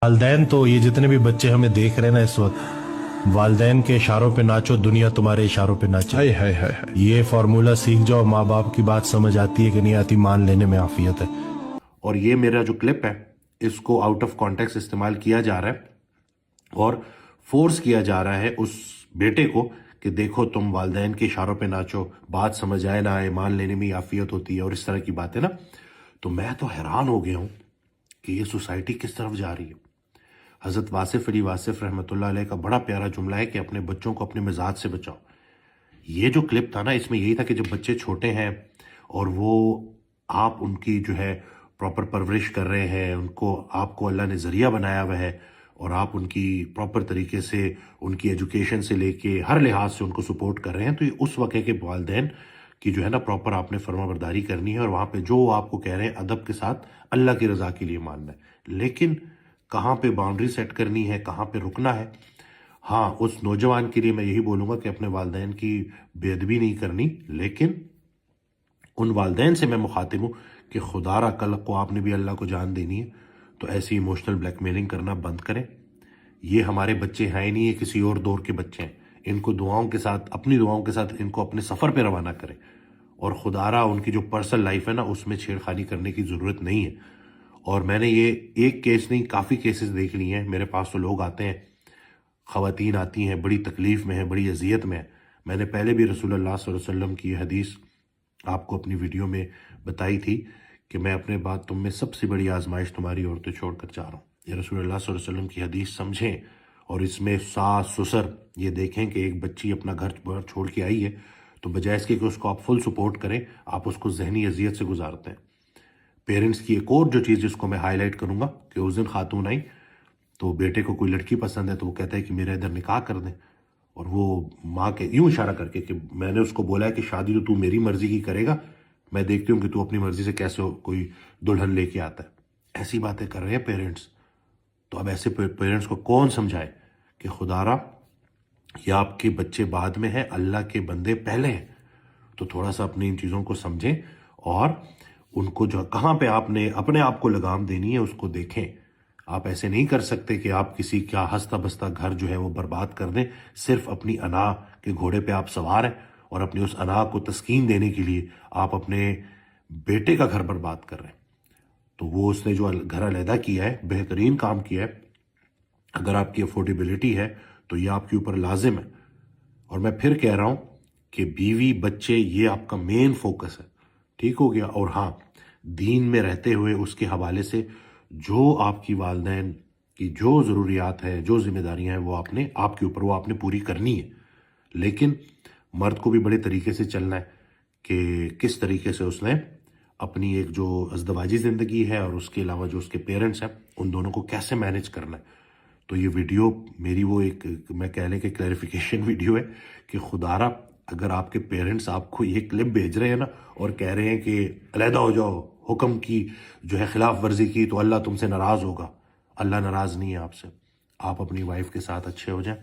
वालदैन तो ये जितने भी बच्चे हमें देख रहे हैं ना इस वक्त, वालदैन के इशारों पे नाचो, दुनिया तुम्हारे इशारों पे नाचे। हाय हाय हाय हाय। ये फॉर्मूला सीख जाओ, माँ बाप की बात समझ आती है कि नहीं आती, मान लेने में आफियत है। और ये मेरा जो क्लिप है इसको आउट ऑफ कॉन्टेक्स्ट इस्तेमाल किया जा रहा है और फोर्स किया जा रहा है उस बेटे को कि देखो तुम वालदैन के इशारों पे नाचो, बात समझ आए ना आए, मान लेने में आफियत होती है और इस तरह की बातें ना। तो मैं तो हैरान हो गया हूं कि ये सोसाइटी किस तरफ जा रही है। हजरत वासिफ अली वासिफ रहमतुल्लाह अलैह का बड़ा प्यारा जुमला है कि अपने बच्चों को अपने मिजाज से बचाओ। ये जो क्लिप था ना, इसमें यही था कि जब बच्चे छोटे हैं और वो आप उनकी जो है प्रॉपर परवरिश कर रहे हैं, उनको आपको अल्लाह ने ज़रिया बनाया हुआ है और आप उनकी प्रॉपर तरीके से उनकी एजुकेशन से लेके हर लिहाज से उनको सपोर्ट कर रहे हैं, तो ये उस वक़्त के वालदैन की जो है ना प्रॉपर आपने फर्माबरदारी करनी है और वहाँ पे जो आपको कह रहे हैं अदब के साथ अल्लाह की रज़ा के लिए मानना है। लेकिन कहाँ पे बाउंड्री सेट करनी है, कहाँ पे रुकना है। हाँ, उस नौजवान के लिए मैं यही बोलूँगा कि अपने वालदैन की बेअदबी नहीं करनी, लेकिन उन वालदैन से मैं मुखातिब हूँ कि खुदारा कल को आपने भी अल्लाह को जान देनी है तो ऐसी इमोशनल ब्लैकमेलिंग करना बंद करें। ये हमारे बच्चे हैं ही नहीं, ये किसी और दौर के बच्चे हैं। इनको दुआओं के साथ, अपनी दुआओं के साथ इनको अपने सफ़र पे रवाना करें और खुदारा उनकी जो पर्सनल लाइफ है ना उसमें छेड़खानी करने की ज़रूरत नहीं है। और मैंने ये एक केस नहीं काफ़ी केसेस देख लिए हैं। मेरे पास तो लोग आते हैं, ख़वातीन आती हैं, बड़ी तकलीफ़ में है, बड़ी अजियत में है। मैंने पहले भी रसूलुल्लाह सल्लल्लाहु अलैहि वसल्लम की हदीस आपको अपनी वीडियो में बताई थी कि मैं अपने बाद तुम में सबसे बड़ी आजमाइश तुम्हारी औरतें छोड़कर जा रहा हूँ। ये रसूलुल्लाह सल्लल्लाहु अलैहि वसल्लम की हदीस समझें और इसमें सास ससुर ये देखें कि एक बच्ची अपना घर बार छोड़ के आई है, तो बजाय इसके कि उसको आप फुल सपोर्ट करें, आप उसको जहनी अजियत से गुजारते हैं। पेरेंट्स की एक और जो चीज़ जिसको मैं हाईलाइट करूँगा कि उस दिन खातून आई तो बेटे को कोई लड़की पसंद है तो वो कहता है कि मेरा इधर निकाह कर दें, और वो माँ के यूं इशारा करके कि मैंने उसको बोला है कि शादी तो तू मेरी मर्जी की करेगा, मैं देखती हूँ कि तू अपनी मर्जी से कैसे कोई दुल्हन लेके आता है। ऐसी बातें कर रहे हैं पेरेंट्स। तो अब ऐसे पेरेंट्स को कौन समझाए कि खुदारा ये आपके बच्चे बाद में हैं, अल्लाह के बंदे पहले हैं। तो थोड़ा सा अपनी इन चीज़ों को समझें और उनको जो कहाँ पे आपने अपने आप को लगाम देनी है उसको देखें। आप ऐसे नहीं कर सकते कि आप किसी का हंसता बसता घर जो है वो बर्बाद कर दें, सिर्फ अपनी अना के घोड़े पे आप सवार हैं और अपनी उस अना को तस्कीन देने के लिए आप अपने बेटे का घर बर्बाद कर रहे हैं। तो वो उसने जो घर अलहदा किया है, बेहतरीन काम किया है। अगर आपकी अफोर्डेबिलिटी है तो ये आपके ऊपर लाजिम है। और मैं फिर कह रहा हूँ कि बीवी बच्चे ये आपका मेन फोकस है, ठीक हो गया। और हाँ, दीन में रहते हुए उसके हवाले से जो आपकी वालदैन की जो ज़रूरियात है, जो जिम्मेदारियां हैं, वो आपने आपके ऊपर वो आपने पूरी करनी है। लेकिन मर्द को भी बड़े तरीके से चलना है कि किस तरीके से उसने अपनी एक जो अज़दवाजी ज़िंदगी है और उसके अलावा जो उसके पेरेंट्स हैं उन दोनों को कैसे मैनेज करना है। तो ये वीडियो मेरी वो एक मैं कह लें कि क्लैरिफिकेशन वीडियो है कि खुदारा अगर आपके पेरेंट्स आपको ये क्लिप भेज रहे हैं ना और कह रहे हैं कि अलहदा हो जाओ, हुक्म की जो है खिलाफ वर्जी की तो अल्लाह तुमसे नाराज़ होगा। अल्लाह नाराज़ नहीं है आपसे। आप अपनी वाइफ के साथ अच्छे हो जाएं।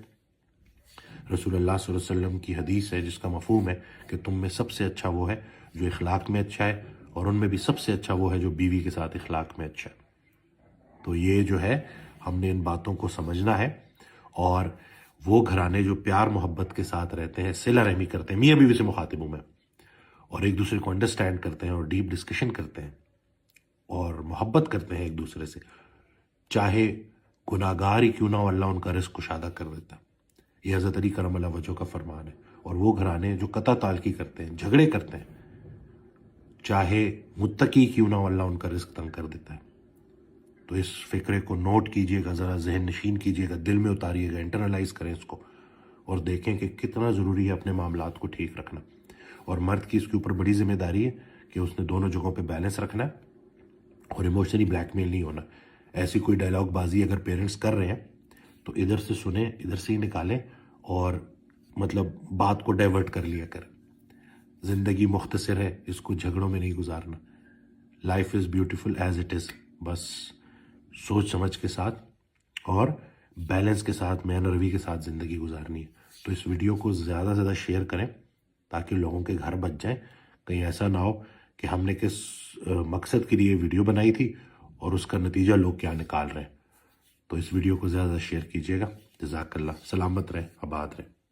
रसूलुल्लाह सल्लल्लाहु अलैहि वसल्लम की हदीस है जिसका मफहूम है कि तुम में सबसे अच्छा वो है जो इखलाक में अच्छा है और उनमें भी सबसे अच्छा वो है जो बीवी के साथ इखलाक में अच्छा है। तो ये जो है हमने इन बातों को समझना है। और वो घराने जो प्यार मोहब्बत के साथ रहते हैं, सिला रहमी करते हैं, मियाँ बीवी से मुखातिब हूँ मैं, और एक दूसरे को अंडरस्टैंड करते हैं और डीप डिस्कशन करते हैं और मोहब्बत करते हैं एक दूसरे से, चाहे गुनाहगार ही क्यों ना हो, अल्लाह उनका रिस्क कुशादा कर देता है। ये हज़रत अली करम अल्लाह वजह का फरमान है। और वो घराने जो कता तालकी करते हैं, झगड़े करते हैं, चाहे मुत्तकी क्यों ना हो, अल्लाह उनका रिस्क तंग कर देता है। तो इस फिक्रे को नोट कीजिएगा, ज़रा जहन नशीन कीजिएगा, दिल में उतारिएगा, इंटरनलाइज करें इसको और देखें कि कितना ज़रूरी है अपने मामलात को ठीक रखना। और मर्द की इसके ऊपर बड़ी जिम्मेदारी है कि उसने दोनों जगहों पे बैलेंस रखना है और इमोशनली ब्लैकमेल नहीं होना। ऐसी कोई डायलॉग बाजी अगर पेरेंट्स कर रहे हैं तो इधर से सुने, इधर से ही निकालें और मतलब बात को डाइवर्ट कर लिया करें। ज़िंदगी मुख्तसर है, इसको झगड़ों में नहीं गुजारना। Life is beautiful as it is. बस सोच समझ के साथ और बैलेंस के साथ, मैन रवि के साथ ज़िंदगी गुजारनी है। तो इस वीडियो को ज़्यादा से ज़्यादा शेयर करें ताकि लोगों के घर बच जाएं। कहीं ऐसा ना हो कि हमने किस मकसद के लिए वीडियो बनाई थी और उसका नतीजा लोग क्या निकाल रहे हैं। تو اس ویڈیو کو زیادہ شیئر کیجیے گا. جزاک اللہ. سلامت رہے, آباد رہے.